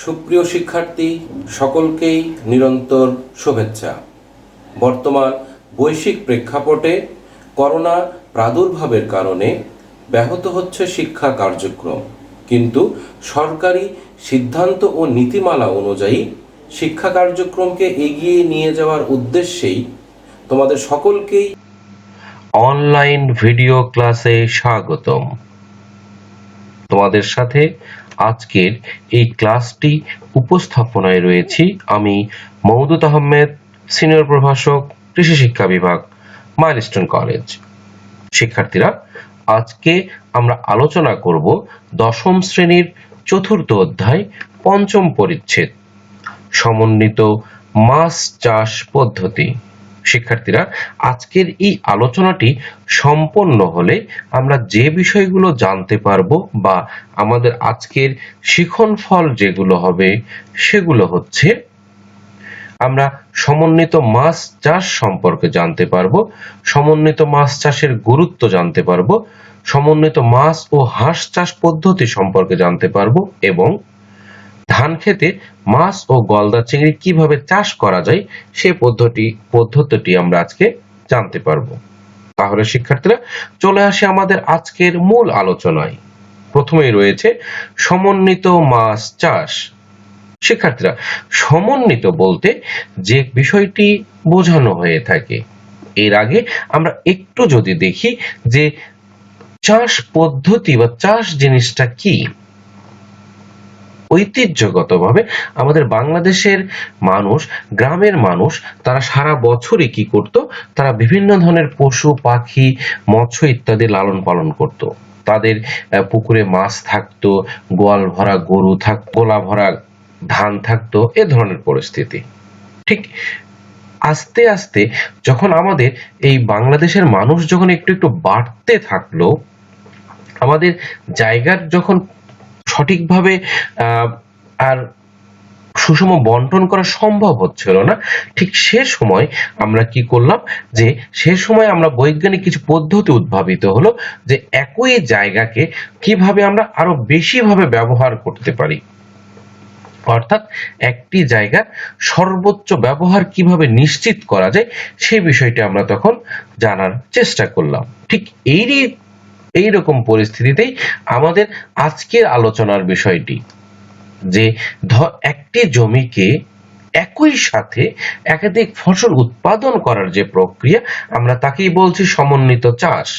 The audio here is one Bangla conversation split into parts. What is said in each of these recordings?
সুপ্রিয় শিক্ষার্থী সকলকেই নিরন্তর শুভেচ্ছা। বর্তমান বৈশ্বিক প্রেক্ষাপটে করোনা প্রাদুর্ভাবের কারণে ব্যাহত হচ্ছে শিক্ষা কার্যক্রম, কিন্তু সরকারি সিদ্ধান্ত ও নীতিমালা অনুযায়ী শিক্ষা কার্যক্রমকে এগিয়ে নিয়ে যাওয়ার উদ্দেশ্যেই তোমাদের সকলকেই অনলাইন ভিডিও ক্লাসে স্বাগতম। তোমাদের সাথে আজকের এই ক্লাসটি উপস্থাপনায় রয়েছি আমি মওদুদ আহমেদ, সিনিয়র প্রভাষক, কৃষি শিক্ষা বিভাগ, মাইলস্টোন কলেজ। শিক্ষার্থীরা, আজকে আমরা আলোচনা করব দশম শ্রেণীর চতুর্থ অধ্যায় পঞ্চম পরিচ্ছেদ সমন্বিত মাছ চাষ পদ্ধতি। শিক্ষার্থীরা, আজকের এই আলোচনাটি সম্পন্ন হলে আমরা যে বিষয়গুলো জানতে পারবো বা আমাদের আজকের শিখন ফল যেগুলো হবে সেগুলো হচ্ছে, আমরা সমন্বিত মাছ চাষ সম্পর্কে জানতে পারবো, সমন্বিত মাছ চাষের গুরুত্ব জানতে পারবো, সমন্বিত মাছ ও হাঁস চাষ পদ্ধতি সম্পর্কে জানতে পারবো এবং ধান খেতে মাছ ও গলদা চিংড়ি কিভাবে চাষ করা যায় সে পদ্ধতিটি আমরা আজকে জানতে পারবো। তাহলে শিক্ষার্থীরা, চলে আসে আমাদের আজকের মূল আলোচনায়। প্রথমেই রয়েছে সমন্বিত মাছ চাষ। শিক্ষার্থীরা, সমন্বিত বলতে যে বিষয়টি বোঝানো হয়ে থাকে, এর আগে আমরা একটু যদি দেখি যে চাষ পদ্ধতি বা চাষ জিনিসটা কি। ঐতিহ্যগতভাবে আমাদের বাংলাদেশের মানুষ, গ্রামের মানুষ, তারা সারা বছরই কি করত, তারা বিভিন্ন ধরনের পশু পাখি মৎস্য ইত্যাদি লালন পালন করত। তাদের পুকুরে মাছ থাকতো, গোয়াল ভরা গরু থাকতো, গোলা ভরা ধান থাকতো, এ ধরনের পরিস্থিতি। ঠিক আস্তে আস্তে যখন আমাদের এই বাংলাদেশের মানুষ যখন একটু একটু বাড়তে থাকলো, আমাদের জায়গার যখন সঠিকভাবে আর সুষম বন্টন করা সম্ভব হচ্ছিল না, ঠিক সে সময় আমরা কি করলাম, যে সে সময় আমরা বৈজ্ঞানিক কিছু পদ্ধতি উদ্ভাবিত হলো যে একই জায়গাকে কিভাবে আমরা আরো বেশি ভাবে ব্যবহার করতে পারি, অর্থাৎ একটি জায়গার সর্বোচ্চ ব্যবহার কিভাবে নিশ্চিত করা যায় সেই বিষয়টি আমরা তখন জানার চেষ্টা করলাম। ঠিক এইরকম পরিস্থিতিতেই আমাদের আজকের আলোচনার বিষয়টি, যে একটি জমিকে একই সাথে একাধিক ফসল উৎপাদন করার যে প্রক্রিয়া, আমরা তাকেই বলছি সমন্বিত চাষ।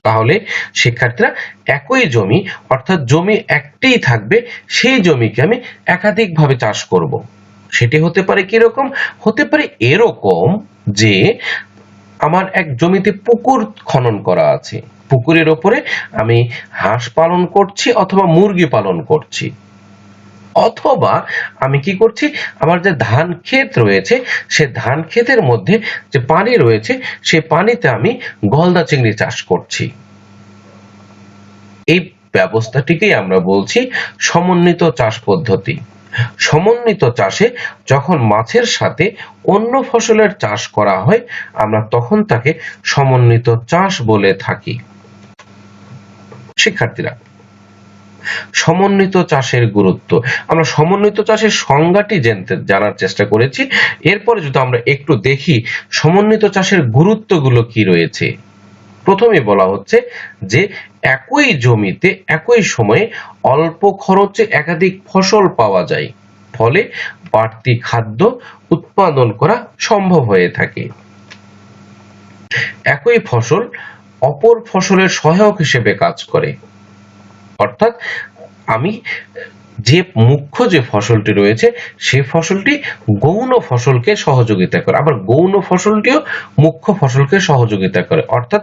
তাহলে শিক্ষার্থীরা, একই জমি অর্থাৎ জমি একটাই থাকবে, সেই জমিকে আমি একাধিকভাবে চাষ করব। সেটি হতে পারে কিরকম, হতে পারে এরকম যে আমার এক জমিতে পুকুর খনন করা আছে, পুকুরের ওপরে আমি হাঁস পালন করছি অথবা মুরগি পালন করছি, অথবা আমি কি করছি, আমার যে ধান ক্ষেত রয়েছে সে ধান ক্ষেতের মধ্যে যে পানি রয়েছে সেই পানিতে আমি গলদা চিংড়ি চাষ করছি। এই ব্যবস্থাটিকেই আমরা বলছি সমন্বিত চাষ পদ্ধতি। সমন্বিত চাষে যখন মাছের সাথে অন্য ফসলের চাষ করা হয়, আমরা তখন তাকে সমন্বিত চাষ বলে থাকি। শিক্ষার্থীরা, সমন্বিত চাষের গুরুত্ব, আমরা সমন্বিত চাষের সংজ্ঞাটি জানার চেষ্টা করেছি। এরপরে যদি আমরা একটু দেখি সমন্বিত চাষের গুরুত্বগুলো কি রয়েছে। প্রথমে বলা হচ্ছে যে একই জমিতে একই সময়ে অল্প খরচে একাধিক ফসল পাওয়া যায়, ফলে বাড়তি খাদ্য উৎপাদন করা সম্ভব হয়ে থাকে। একই ফসল অপর ফসলের সহায়ক হিসেবে কাজ করে, অর্থাৎ আমি যে মুখ্য যে ফসলটি রয়েছে সেই ফসলটি গৌণ ফসলকে সহযোগিতা করে, আবার গৌণ ফসলটিও মুখ্য ফসলকে সহযোগিতা করে, অর্থাৎ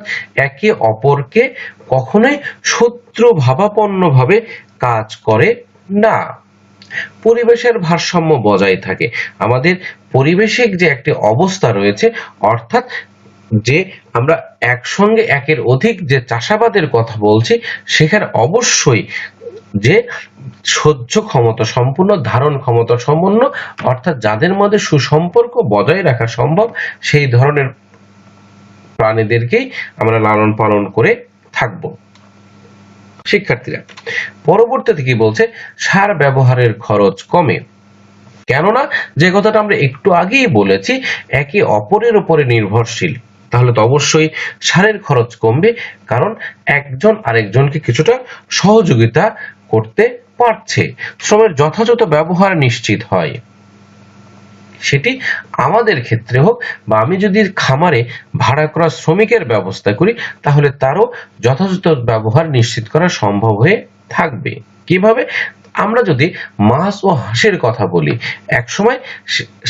একে অপরকে কখনোই শত্রু ভাবাপন্ন ভাবে কাজ করে না। পরিবেশের ভারসাম্য বজায় থাকে, আমাদের পরিবেশিক যে একটি অবস্থা রয়েছে, অর্থাৎ যে আমরা একসঙ্গে একের অধিক যে চাষাবাদের কথা বলছি, সেখানে অবশ্যই যে সহ্য ক্ষমতা সম্পূর্ণ, ধারণ ক্ষমতা সম্পন্ন, অর্থাৎ যাদের মধ্যে সুসম্পর্ক বজায় রাখা সম্ভব, সেই ধরনের প্রাণীদেরকেই আমরা লালন পালন করে থাকব। শিক্ষার্থীরা পরবর্তীতে কি বলছে, সার ব্যবহারের খরচ কমে। কেননা যে কথাটা আমরা একটু আগেই বলেছি, একে অপরের উপরে নির্ভরশীল, তাহলে তো অবশ্যই সারের খরচ কমবে, কারণ একজন আরেকজনকে কিছুটা সহযোগিতা করতে পারছে। শ্রমের যথাযথ ব্যবহার নিশ্চিত হয়, সেটি আমাদের ক্ষেত্রে হোক বা আমি যদি খামারে ভাড়া করা শ্রমিকের ব্যবস্থা করি, তাহলে তারও যথাযথ ব্যবহার নিশ্চিত করা সম্ভব হয়ে থাকবে। কিভাবে? আমরা যদি মাছ ও হাঁসের কথা বলি, একসময়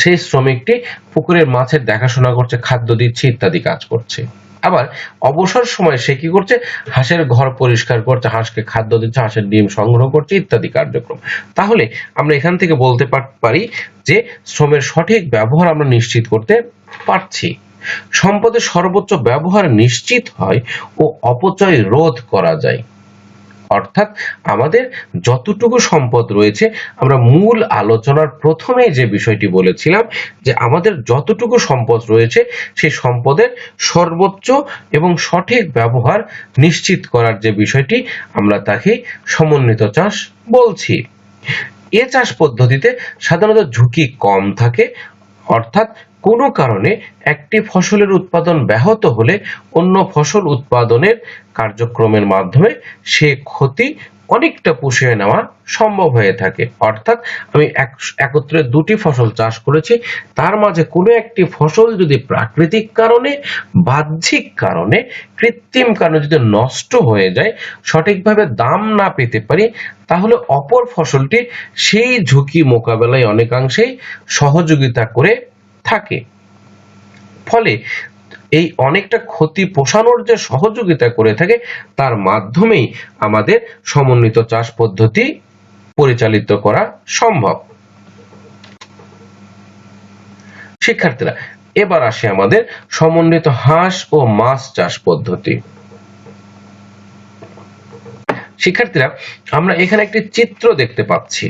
সেই শ্রমিকটি পুকুরের মাছের দেখাশোনা করছে, খাদ্য দিচ্ছে, ইত্যাদি কাজ করছে। আবার অবসর সময়ে সে কি করছে, হাঁসের ঘর পরিষ্কার করছে, হাঁসকে খাদ্য দিচ্ছে, হাঁসের ডিম সংগ্রহ করছে, ইত্যাদি কার্যক্রম। তাহলে আমরা এখান থেকে বলতে পারি যে শ্রমের সঠিক ব্যবহার আমরা নিশ্চিত করতে পারছি। সম্পদের সর্বোচ্চ ব্যবহার নিশ্চিত হয় ও অপচয় রোধ করা যায়। অর্থাৎ আমাদের যতটুকু সম্পদ রয়েছে, আমরা মূল আলোচনার প্রথমেই যে বিষয়টি বলেছিলাম যে আমাদের যতটুকু সম্পদ রয়েছে সেই সম্পদের সর্বোচ্চ এবং সঠিক ব্যবহার নিশ্চিত করার যে বিষয়টি, আমরা তাকে সমন্বিত চাষ বলছি। এ চাষ পদ্ধতিতে সাধারণত ঝুঁকি কম থাকে, অর্থাৎ কোনো কারণে একটি ফসলের উৎপাদন ব্যাহত হলে অন্য ফসল উৎপাদনের কার্যক্রমের মাধ্যমে সে ক্ষতি অনেকটা পুষিয়ে নেওয়া সম্ভব হয়ে থাকে। অর্থাৎ আমি একত্রে দুটি ফসল চাষ করেছি, তার মাঝে কোনো একটি ফসল যদি প্রাকৃতিক কারণে, বাহ্যিক কারণে, কৃত্রিম কারণে যদি নষ্ট হয়ে যায়, সঠিকভাবে দাম না পেতে পারি, তাহলে অপর ফসলটি সেই ঝুঁকি মোকাবেলায় অনেকাংশেই সহযোগিতা করে থাকে। ফলে এই অনেকটা ক্ষতি পোষানোর যে সহযোগিতা করে থাকে, তার মাধ্যমেই আমাদের সমন্বিত চাষ পদ্ধতি পরিচালিত করা সম্ভব। শিক্ষার্থীরা, এবার আসে আমাদের সমন্বিত হাঁস ও মাছ চাষ পদ্ধতি। শিক্ষার্থীরা, আমরা এখানে একটি চিত্র দেখতে পাচ্ছি।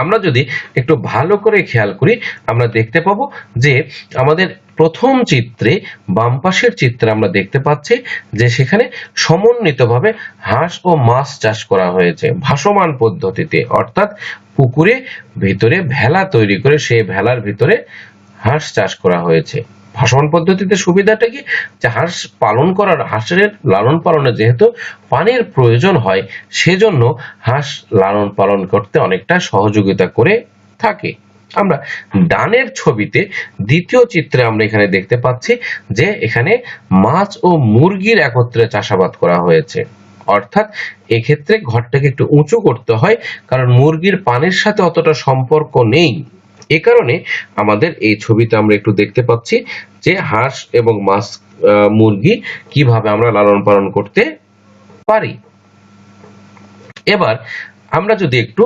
আমরা যদি একটু ভালো করে খেয়াল করি, আমরা দেখতে পাবো যে আমাদের প্রথম চিত্রে, বাম পাশের চিত্রে আমরা দেখতে পাচ্ছি যে সেখানে সমন্বিতভাবে হাঁস ও মাছ চাষ করা হয়েছে ভাসমান পদ্ধতিতে। অর্থাৎ পুকুরে ভিতরে ভেলা তৈরি করে সেই ভেলার ভিতরে হাঁস চাষ করা হয়েছে। ভাসমান পদ্ধতিতে সুবিধাটা কি, যে হাঁস পালন করার, হাঁসের লালন পালনে যেহেতু পানির প্রয়োজন হয়, সেজন্য হাঁস লালন পালন করতে অনেকটা সহযোগিতা করে থাকে। আমরা ডানের ছবিতে দ্বিতীয় চিত্রে আমরা এখানে দেখতে পাচ্ছি যে এখানে মাছ ও মুরগির একত্রে চাষাবাদ করা হয়েছে। অর্থাৎ এক্ষেত্রে ঘরটাকে একটু উঁচু করতে হয়, কারণ মুরগির পানির সাথে অতটা সম্পর্ক নেই। এ কারণে আমাদের এই ছবিতে আমরা একটু দেখতে পাচ্ছি যে হাঁস এবং মাছ, মুরগি কিভাবে আমরা লালন পালন করতে পারি। এবার আমরা যদি একটু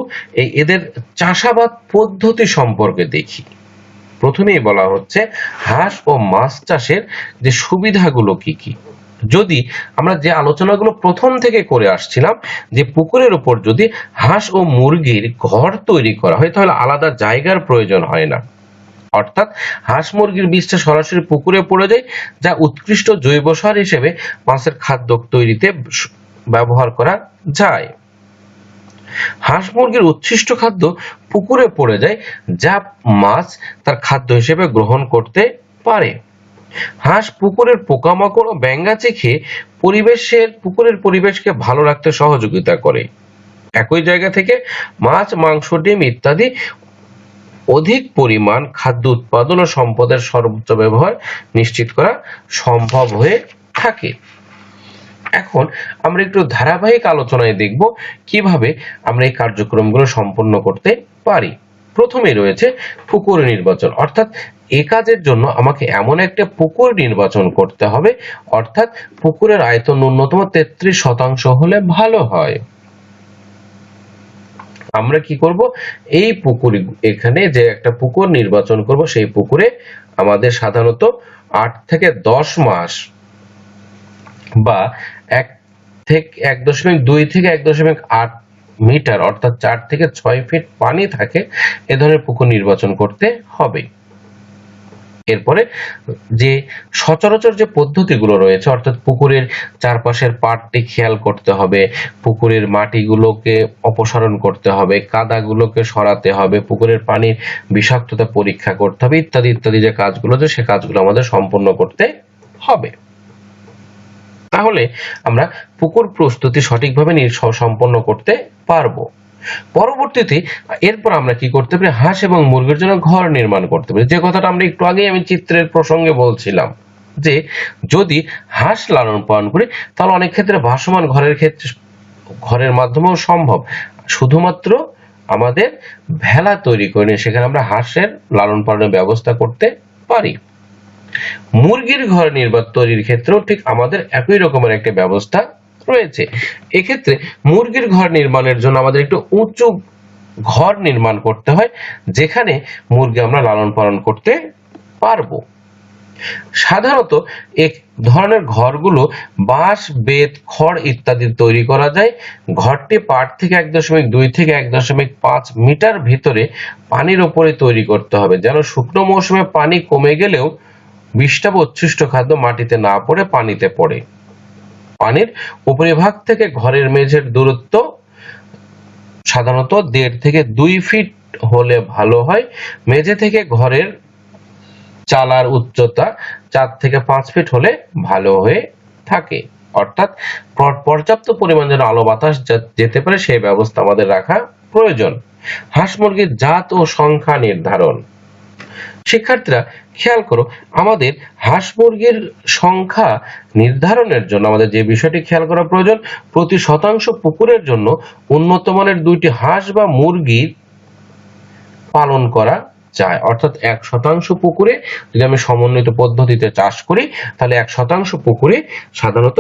এদের চাষাবাদ পদ্ধতি সম্পর্কে দেখি, প্রথমেই বলা হচ্ছে হাঁস ও মাছ চাষের যে সুবিধাগুলো কি কি। যদি আমরা যে আলোচনাগুলো প্রথম থেকে করে আসছিলাম, যে পুকুরের উপর যদি হাঁস ও মুরগির ঘর তৈরি করা হয়, তাহলে আলাদা জায়গার প্রয়োজন হয় না। অর্থাৎ হাঁস মুরগির বীজটা সরাসরি পুকুরে পড়ে যায়, যা উৎকৃষ্ট জৈব সার হিসেবে মাছের খাদ্য তৈরিতে ব্যবহার করা যায়। হাঁস মুরগির উচ্ছিষ্ট খাদ্য পুকুরে পড়ে যায়, যা মাছ তার খাদ্য হিসেবে গ্রহণ করতে পারে। হাঁস পুকুরের পোকামাকড় ও ব্যাঙাচি খেয়ে পুকুরের পরিবেশকে ভালো রাখতে সহযোগিতা করে। একই জায়গা থেকে মাছ, মাংস, ডিম ইত্যাদি অধিক পরিমাণ খাদ্য উৎপাদন ও সম্পদের সর্বোচ্চ ব্যবহার নিশ্চিত করা সম্ভব হয়ে থাকে। এখন আমরা একটু ধারাবাহিক আলোচনায় দেখব কিভাবে আমরা এই কার্যক্রমগুলো সম্পন্ন করতে পারি। প্রথমেই রয়েছে পুকুর নির্বাচন। অর্থাৎ এ কাজের জন্য আমাকে এমন একটা পুকুর নির্বাচন করতে হবে, অর্থাৎ পুকুরের আয়তন ন্যূনতম 33% হলে ভালো হয়। আমরা কি করব, এই পুকুরে, এখানে যে একটা পুকুর নির্বাচন করব, সেই পুকুরে আমাদের সাধারণত 8 থেকে 10 মাস বা 1.2 থেকে 1.8 মিটার, অর্থাৎ 4 থেকে 6 ফিট পানি থাকে, এ ধরনের পুকুর নির্বাচন করতে হবে। এরপরে যে সচরাচর যে পদ্ধতিগুলো রয়েছে, অর্থাৎ পুকুরের চারপাশের পাড়টি খেয়াল করতে হবে, পুকুরের মাটিগুলোকে অপসারণ করতে হবে, কাদাগুলোকে সরাতে হবে, পুকুরের পানির বিষাক্ততা পরীক্ষা করতে হবে, ইত্যাদি ইত্যাদি যে কাজগুলো আছে সে কাজগুলো আমাদের সম্পন্ন করতে হবে। তাহলে আমরা পুকুর প্রস্তুতি সঠিকভাবে সম্পন্ন করতে পারবো। পরবর্তীতে এরপর আমরা কি করতে পারি, হাঁস এবং মুরগির জন্য ঘর নির্মাণ করতে পারি। যে কথাটা আমরা একটু আগেই আমি চিত্রের প্রসঙ্গে বলছিলাম যে যদি হাঁস লালন পালন করি তাহলে অনেক ক্ষেত্রে ভাসমান ঘরের মাধ্যমেও সম্ভব। শুধুমাত্র আমাদের ভেলা তৈরি করে নিয়ে সেখানে আমরা হাঁসের লালন পালনের ব্যবস্থা করতে পারি। মুরগির ঘর তৈরির ক্ষেত্রেও ঠিক আমাদের একই রকমের একটা ব্যবস্থা রয়েছে। এক্ষেত্রে মুরগির ঘর নির্মাণের জন্য আমাদের একটু উঁচু ঘর নির্মাণ করতে হয়, যেখানে মুরগি আমরা লালন পালন করতে পারবো। সাধারণত এক ধরনের ঘরগুলো বাঁশ, বেত, খড় ইত্যাদি তৈরি করা যায়। ঘরটি পাড় থেকে 1.2 থেকে 1.5 মিটার ভিতরে পানির উপরে তৈরি করতে হবে, যেন শুকনো মৌসুমে পানি কমে গেলেও বিষটা বা উচ্ছিষ্ট খাদ্য মাটিতে না পড়ে পানিতে পড়ে। পানির উপরিভাগ থেকে ঘরের মেঝের দূরত্ব সাধারণত 1.5 থেকে 2 ফিট হলে ভালো হয়। মেঝে থেকে ঘরের চালার উচ্চতা 4 থেকে 5 ফিট হলে ভালো হয়ে থাকে। অর্থাৎ পর্যাপ্ত পরিমাণ যেন আলো বাতাস যেতে পারে সেই ব্যবস্থা আমাদের রাখা প্রয়োজন। হাঁস মুরগির জাত ও সংখ্যা নির্ধারণ। শিক্ষার্থীরা খেয়াল করো, আমাদের হাঁস মুরগির সংখ্যা নির্ধারণের জন্য আমাদের যে বিষয়টি খেয়াল করা প্রয়োজন, প্রতি শতাংশ পুকুরের জন্য উন্নত মানের 2টি হাঁস বা মুরগি পালন করা যায়। অর্থাৎ 1% পুকুরে যদি আমি সমন্বিত পদ্ধতিতে চাষ করি তাহলে 1% পুকুরে সাধারণত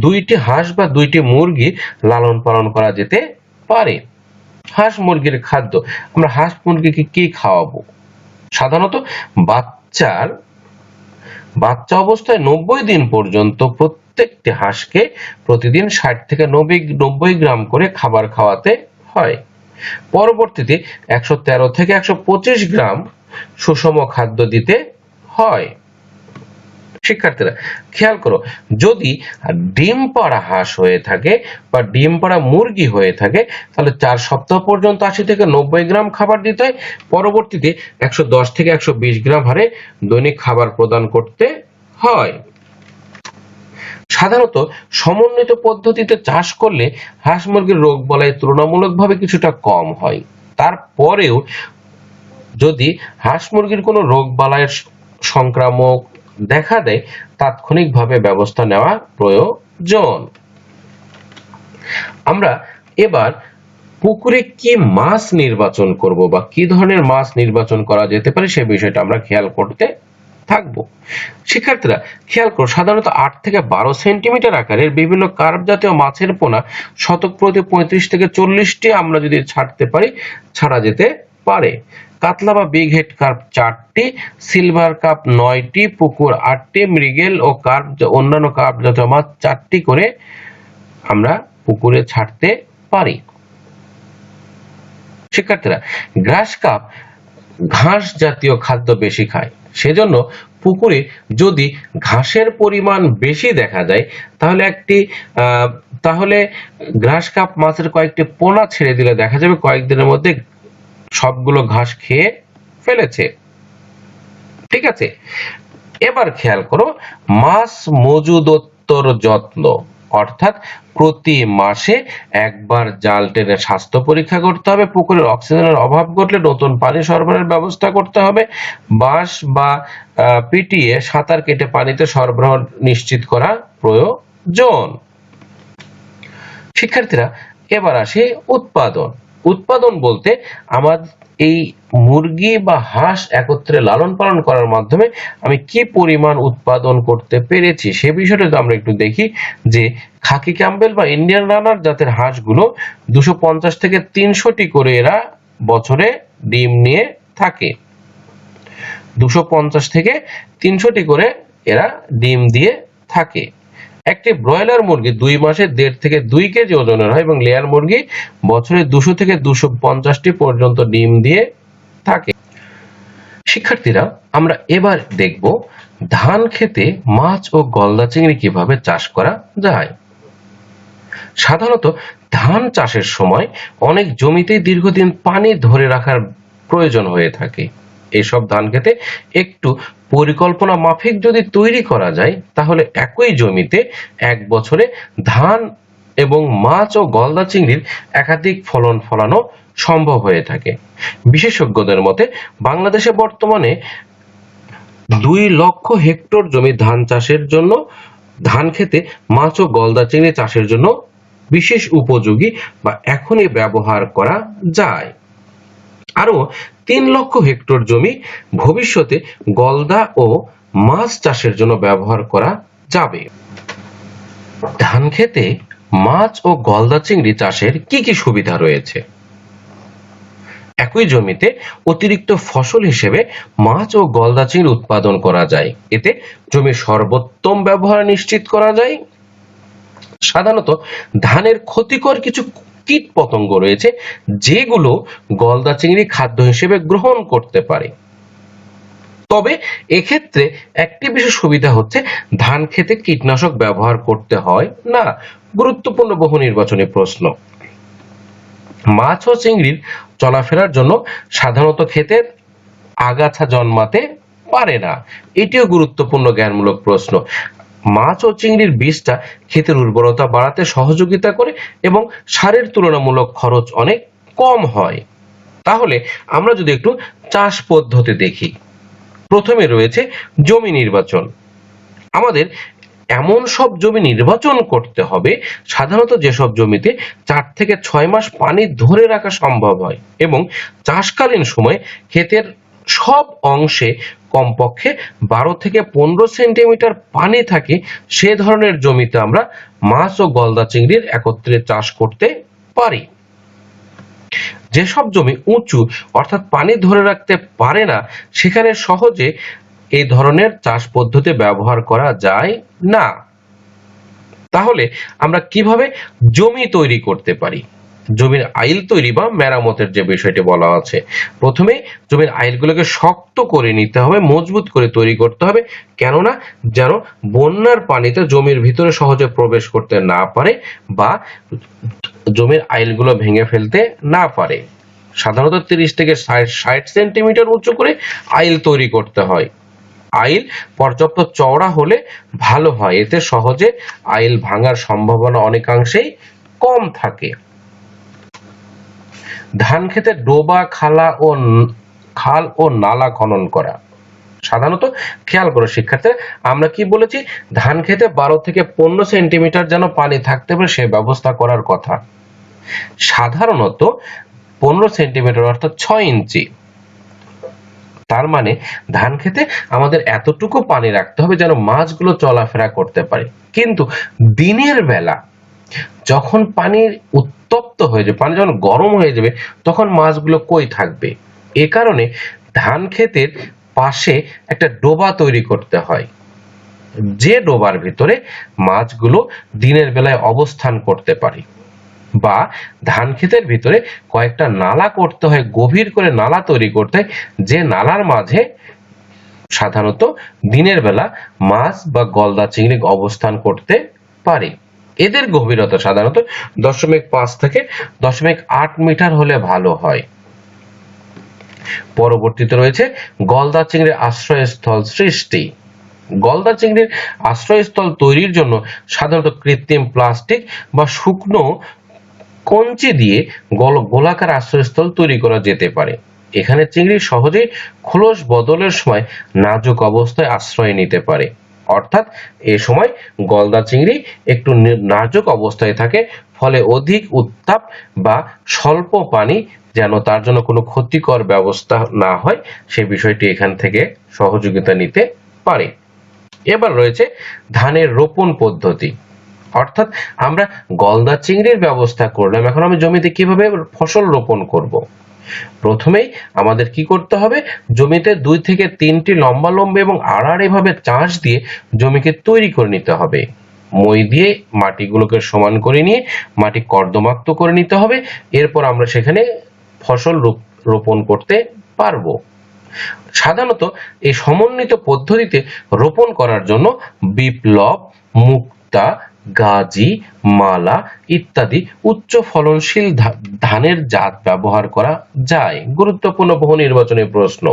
2টি হাঁস বা 2টি মুরগি লালন পালন করা যেতে পারে। হাঁস মুরগির খাদ্য, আমরা হাঁস মুরগিকে কি খাওয়াবো? সাধারণত বাচ্চা অবস্থায় 90 দিন পর্যন্ত প্রত্যেকটি হাঁসকে প্রতিদিন 60 থেকে 90 গ্রাম করে খাবার খাওয়াতে হয়। পরবর্তীতে 113 থেকে 125 গ্রাম সুষম খাদ্য দিতে হয়। শিক্ষার্থীরা খেয়াল করো, যদি ডিম পাড়া হাঁস হয়ে থাকে বা ডিম পাড়া মুরগি হয়ে থাকে তাহলে 4 সপ্তাহ পর্যন্ত 80 থেকে 90 গ্রাম খাবার দিতে হয়। পরবর্তীতে 110 থেকে 120 গ্রাম হারে দৈনিক খাবার প্রদান করতে হয়। সাধারণত সমন্বিত পদ্ধতিতে চাষ করলে হাঁস মুরগির রোগ বালাই তুলনামূলকভাবে কিছুটা কম হয়। তারপরেও যদি হাঁস মুরগির কোনো রোগ বালাইয়ের সংক্রামক দেখা দেয় তাৎক্ষণিকভাবে ব্যবস্থা নেওয়া প্রয়োজন। আমরা এবার পুকুরে কি মাছ নির্বাচন করব বা কি ধরনের মাছ নির্বাচন করা যেতে পারে সে বিষয়টা আমরা খেয়াল করতে থাকবো। শিক্ষার্থীরা খেয়াল করো, সাধারণত 8 থেকে 12 সেন্টিমিটার আকারের বিভিন্ন কার্প জাতীয় মাছের পোনা শতক প্রতি 35 থেকে 40টি আমরা যদি ছাড়তে পারি ছাড়া যেতে পারে। কাতলা বা বিগ হেড কার্প 4টি, সিলভার কাপ 9টি, পুকুর 8টি, মৃগেল ও কার্প অন্যান্য কার্প জাতীয় মাছ 4টি করে আমরা পুকুরে ছাড়তে পারি। শিক্ষার্থীরা গ্রাস কাপ ঘাস জাতীয় খাদ্য বেশি খায়, সেজন্য পুকুরে যদি ঘাসের পরিমাণ বেশি দেখা যায় তাহলে গ্রাস কাপ মাছের কয়েকটি পোনা ছেড়ে দিলে দেখা যাবে কয়েকদিনের মধ্যে সবগুলো ঘাস খেয়ে ফেলেছে। ঠিক আছে, এবার খেয়াল করো মাছ মজুদত্বর যত্ন, অর্থাৎ প্রতি মাসে একবার জাল টেনে স্বাস্থ্য পরীক্ষা করতে হবে। পুকুরের অক্সিজেনের অভাব ঘটলে নতুন পানি সরবরাহের ব্যবস্থা করতে হবে। বাঁশ বা পিটিয়ে সাঁতার কেটে পানিতে সরবরাহ নিশ্চিত করা প্রয়োজন। শিক্ষার্থীরা এবার আসি উৎপাদন বলতে আমাদের এই মুরগি বা হাঁস একত্রে লালন পালন করার মাধ্যমে আমি কি পরিমাণ উৎপাদন করতে পেরেছি সে বিষয়টা আমরা একটু দেখি। যে খাকি ক্যাম্বেল বা ইন্ডিয়ান রানার জাতের হাঁসগুলো 250 থেকে 300টি করে এরা বছরে ডিম নিয়ে থাকে। 250 থেকে 300টি করে এরা ডিম দিয়ে থাকে। একটি ব্রয়লার মুরগি 2 মাসে 1.5 থেকে 2 কেজি ওজনের হয় এবং লেয়ার মুরগি বছরে 200 থেকে 250টি পর্যন্ত ডিম দিয়ে থাকে। শিক্ষার্থীরা, আমরা এবার দেখব ধান ক্ষেতে মাছ ও গলদা চিংড়ি কিভাবে চাষ করা যায়। সাধারণত ধান চাষের সময় অনেক জমিতেই দীর্ঘদিন পানি ধরে রাখার প্রয়োজন হয়ে থাকে। এসব ধান ক্ষেতে একটু পরিকল্পনা মাফিক যদি তৈরি করা যায়, তাহলে একই জমিতে এক বছরে ধান এবং মাছ ও গলদা চিংড়ির একাধিক ফলন ফলানো সম্ভব হয়ে থাকে। বিশেষজ্ঞদের মতে বাংলাদেশে বর্তমানে 2 লক্ষ হেক্টর জমি ধান চাষের জন্য, ধান খেতে মাছ ও গলদা চিংড়ি চাষের জন্য বিশেষ উপযোগী বা এখনই ব্যবহার করা যায়। আরো 3 লক্ষ হেক্টর জমি ভবিষ্যতে গলদা ও মাছ চাষের জন্য ব্যবহার করা যাবে। ধান খেতে মাছ ও গলদা চিংড়ি চাষের কি কি সুবিধা রয়েছে? একই জমিতে অতিরিক্ত ফসল হিসেবে মাছ ও গলদা চিংড়ি উৎপাদন করা যায়। এতে জমির সর্বোত্তম ব্যবহার নিশ্চিত করা যায়। সাধারণত ধানের ক্ষতিকর কিছু কীট পতঙ্গ রয়েছে, যেগুলো গলদা চিংড়ি খাদ্য হিসেবে গ্রহণ করতে পারে। তবে এক্ষেত্রে একটি বিশেষ সুবিধা হচ্ছে, ধান খেতে কীটনাশক ব্যবহার করতে হয় না। গুরুত্বপূর্ণ বহু নির্বাচনী প্রশ্ন। মাছ ও চিংড়ির চলাফেরার জন্য সাধারণত ক্ষেতের আগাছা জন্মাতে পারে না। এটিও গুরুত্বপূর্ণ জ্ঞানমূলক প্রশ্ন। মাছ ও চিংড়ির বীজটা ক্ষেতের উর্বরতা বাড়াতে সহযোগিতা করে এবং সারের তুলনামূলক খরচ অনেক কম হয়। তাহলে আমরা যদি একটু চাষ পদ্ধতি দেখি, প্রথমে রয়েছে জমি নির্বাচন। আমাদের এমন সব জমি নির্বাচন করতে হবে সাধারণত যেসব জমিতে 4 থেকে 6 মাস পানি ধরে রাখা সম্ভব হয় এবং চাষকালীন সময় ক্ষেতের সব অংশে কমপক্ষে 12 থেকে 15 সেন্টিমিটার পানি থাকে। সে ধরনের জমিতে আমরা মাছ ও গলদা চিংড়ির একত্রে চাষ করতে পারি। যেসব জমি উঁচু অর্থাৎ পানি ধরে রাখতে পারে না, সেখানে সহজে এই ধরনের চাষ পদ্ধতি ব্যবহার করা যায় না। তাহলে আমরা কিভাবে জমি তৈরি করতে পারি? জমির আইল তৈরি বা মেরামতের যে বিষয়টি বলা আছে, প্রথমে জমির আইলগুলোকে শক্ত করে নিতে হবে, মজবুত করে তৈরি করতে হবে, কেননা যেন বন্যার পানিতে জমির ভিতরে সহজে প্রবেশ করতে না পারে বা জমির আইলগুলো ভেঙে ফেলতে না পারে। সাধারণত 30 থেকে 60 সেন্টিমিটার উঁচু করে আইল তৈরি করতে হয়। আইল পর্যাপ্ত চওড়া হলে ভালো হয়, এতে সহজে আইল ভাঙার সম্ভাবনা অনেকাংশেই কম থাকে। ধান খেতে ডোবা খাল ও নালা খনন করা। সাধারণত খেয়াল করো শিক্ষার্থীরা, আমরা কি বলেছি? ধান খেতে 12 থেকে 15 সেন্টিমিটার যেন পানি থাকতে পারে সে ব্যবস্থা করার কথা। সাধারণত 15 সেন্টিমিটার অর্থাৎ 6 ইঞ্চি। তার মানে ধান খেতে আমাদের এতটুকু পানি রাখতে হবে যেন মাছগুলো চলাফেরা করতে পারে। কিন্তু দিনের বেলা যখন পানি উত্তপ্ত হয়ে যাবে, পানি যখন গরম হয়ে যাবে, তখন মাছগুলো কই থাকবে? এ কারণে ধান ক্ষেতের পাশে একটা ডোবা তৈরি করতে হয়, যে ডোবার ভিতরে মাছগুলো দিনের বেলায় অবস্থান করতে পারে। বা ধান ক্ষেতের ভিতরে কয়েকটা নালা করতে হয়, গভীর করে নালা তৈরি করতে হয়, যে নালার মাঝে সাধারণত দিনের বেলা মাছ বা গলদা চিংড়ি অবস্থান করতে পারে। এদের গভীরতা সাধারণত 0.5 থেকে 0.8 মিটার হলে ভালো হয়। পরবর্তীতে রয়েছে গলদা চিংড়ির আশ্রয়স্থল সৃষ্টি। গলদা চিংড়ির আশ্রয়স্থল তৈরির জন্য সাধারণত কৃত্রিম প্লাস্টিক বা শুকনো কঞ্চি দিয়ে গোলাকার আশ্রয়স্থল তৈরি করা যেতে পারে। এখানে চিংড়ি সহজেই খোলস বদলের সময় নাজুক অবস্থায় আশ্রয় নিতে পারে। অর্থাৎ এ সময় গলদা চিংড়ি একটু নাজুক অবস্থায় থাকে, ফলে অধিক উত্তাপ বা স্বল্প পানি যেন তার জন্য কোনো ক্ষতিকর ব্যবস্থা না হয়, সে বিষয়টি এখান থেকে সহযোগিতা নিতে পারে। এবার রয়েছে ধানের রোপণ পদ্ধতি। অর্থাৎ আমরা গলদা চিংড়ির ব্যবস্থা করলাম, এখন আমি জমিতে কিভাবে ফসল রোপণ করব? প্রথমেই আমাদের কি করতে হবে? জমিতে 2 থেকে 3টি লম্বা লম্বা এবং আড়াআড়ি ভাবে চাষ দিয়ে জমিকে তৈরি করে নিতে হবে। মই দিয়ে মাটিগুলোকে সমান করে নিয়ে মাটি কর্দমাক্ত করে নিতে হবে। এরপর আমরা সেখানে ফসল রোপণ করতে পারবো। সাধারণত এই সমন্বিত পদ্ধতিতে রোপণ করার জন্য বিপ্লব, মুক্তা, গাজী, মালা ইত্যাদি উচ্চ ফলনশীল ধানের জাত ব্যবহার করা যায়। গুরুত্বপূর্ণ বহু নির্বাচনী প্রশ্ন।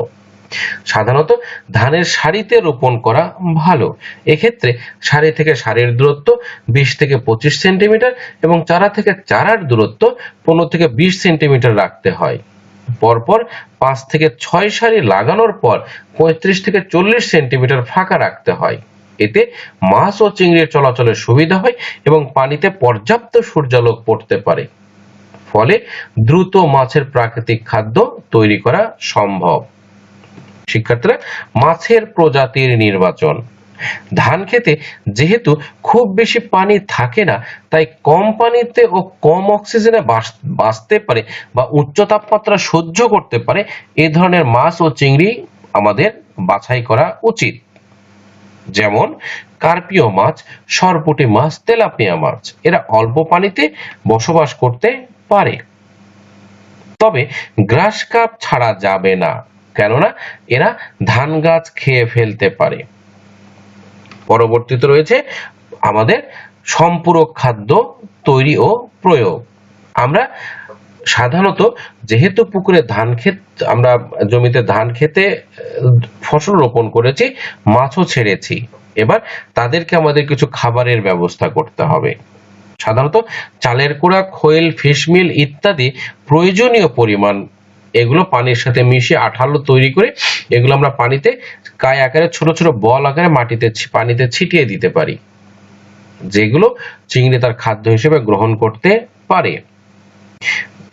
সাধারণত ধানের সারিতে রোপণ করা ভালো। এক্ষেত্রে সারি থেকে সারির দূরত্ব 20 থেকে 25 সেন্টিমিটার এবং চারা থেকে চারার দূরত্ব 15 থেকে 20 সেন্টিমিটার রাখতে হয়। পরপর 5 থেকে 6 সারি লাগানোর পর 35 থেকে 40 সেন্টিমিটার ফাঁকা রাখতে হয়। এতে মাছ ও চিংড়ির চলাচলের সুবিধা হয় এবং পানিতে পর্যাপ্ত সূর্যালোক পড়তে পারে। ফলে দ্রুত মাছের প্রাকৃতিক খাদ্য তৈরি করা সম্ভব। শিক্ষার্থীরা, মাছের প্রজাতির নির্বাচন। ধান খেতে যেহেতু খুব বেশি পানি থাকে না, তাই কম পানিতে ও কম অক্সিজেনে বাঁচতে পারে বা উচ্চ তাপমাত্রা সহ্য করতে পারে এই ধরনের মাছ ও চিংড়ি আমাদের বাছাই করা উচিত। যেমন কার্পিও মাছ, সরপুঁটি মাছ, তেলাপিয়া মাছ। এরা অল্প পানিতে বসবাস করতে পারে। তবে গ্রাস কাপ ছাড়া যাবে না, কেননা এরা ধান গাছ খেয়ে ফেলতে পারে। পরবর্তীতে রয়েছে আমাদের সম্পূরক খাদ্য তৈরি ও প্রয়োগ। আমরা সাধারণত যেহেতু পুকুরে ধান ক্ষেত, আমরা জমিতে ধান খেতে ফসল রোপণ করেছি, মাছও ছেড়েছি, এবার তাদেরকে আমাদের কিছু খাবারের ব্যবস্থা করতে হবে। সাধারণত চালের কুড়া, খৈল, ফিশমিল ইত্যাদি প্রয়োজনীয় পরিমাণ এগুলো পানির সাথে মিশিয়ে আঠালো তৈরি করে এগুলো আমরা পানিতে কায় আকারে ছোট ছোট বল আকারে পানিতে ছিটিয়ে দিতে পারি, যেগুলো চিংড়ি তার খাদ্য হিসেবে গ্রহণ করতে পারে।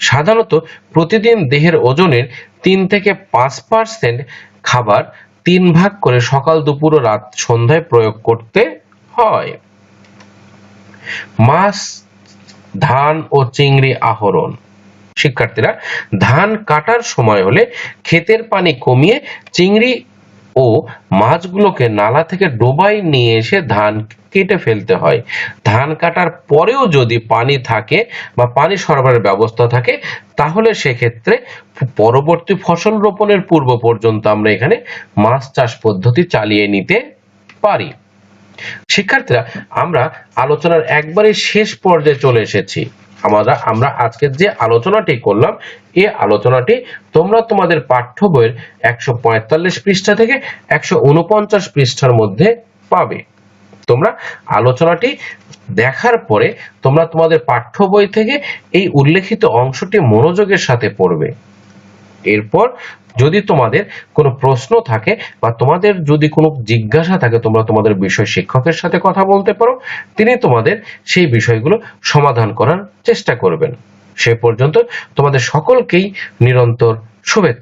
সাধারণত প্রতিদিন দেহের ওজনের 3 থেকে 5% খাবার 3 ভাগ করে সকাল, দুপুর ও রাত সন্ধ্যায় প্রয়োগ করতে হয়। মাছ, ধান ও চিংড়ি আহরণ। শিক্ষার্থীরা, ধান কাটার সময় হলে ক্ষেতের পানি কমিয়ে চিংড়ি ও মাছগুলোকে নালা থেকে ডোবায় নিয়ে এসে ধান কেটে ফেলতে হয়। ধান কাটার পরেও যদি পানি থাকে বা পানি সরবরাহের ব্যবস্থা থাকে, তাহলে সেক্ষেত্রে পরবর্তী ফসল রোপণের পূর্ব পর্যন্ত আমরা এখানে মাছ চাষ পদ্ধতি চালিয়ে নিতে পারি। শিক্ষার্থীরা, আমরা আলোচনার একবারে শেষ পর্যায়ে চলে এসেছি। আমরা আজকে যে আলোচনাটি করলাম, এই আলোচনাটি তোমরা তোমাদের পাঠ্য বইয়ের 145 পৃষ্ঠা থেকে 149 পৃষ্ঠার মধ্যে পাবে। তোমরা আলোচনাটি দেখার পরে তোমরা তোমাদের পাঠ্য বই থেকে এই উল্লেখিত অংশটি মনোযোগের সাথে পড়বে। এরপর যদি তোমাদের কোনো প্রশ্ন থাকে বা তোমাদের যদি কোনো জিজ্ঞাসা থাকে, তোমরা তোমাদের বিষয় শিক্ষকের সাথে কথা বলতে পারো। তিনি তোমাদের সেই বিষয়গুলো সমাধান করার চেষ্টা করবেন। সে পর্যন্ত তোমাদের সকলকেই নিরন্তর শুভেচ্ছা।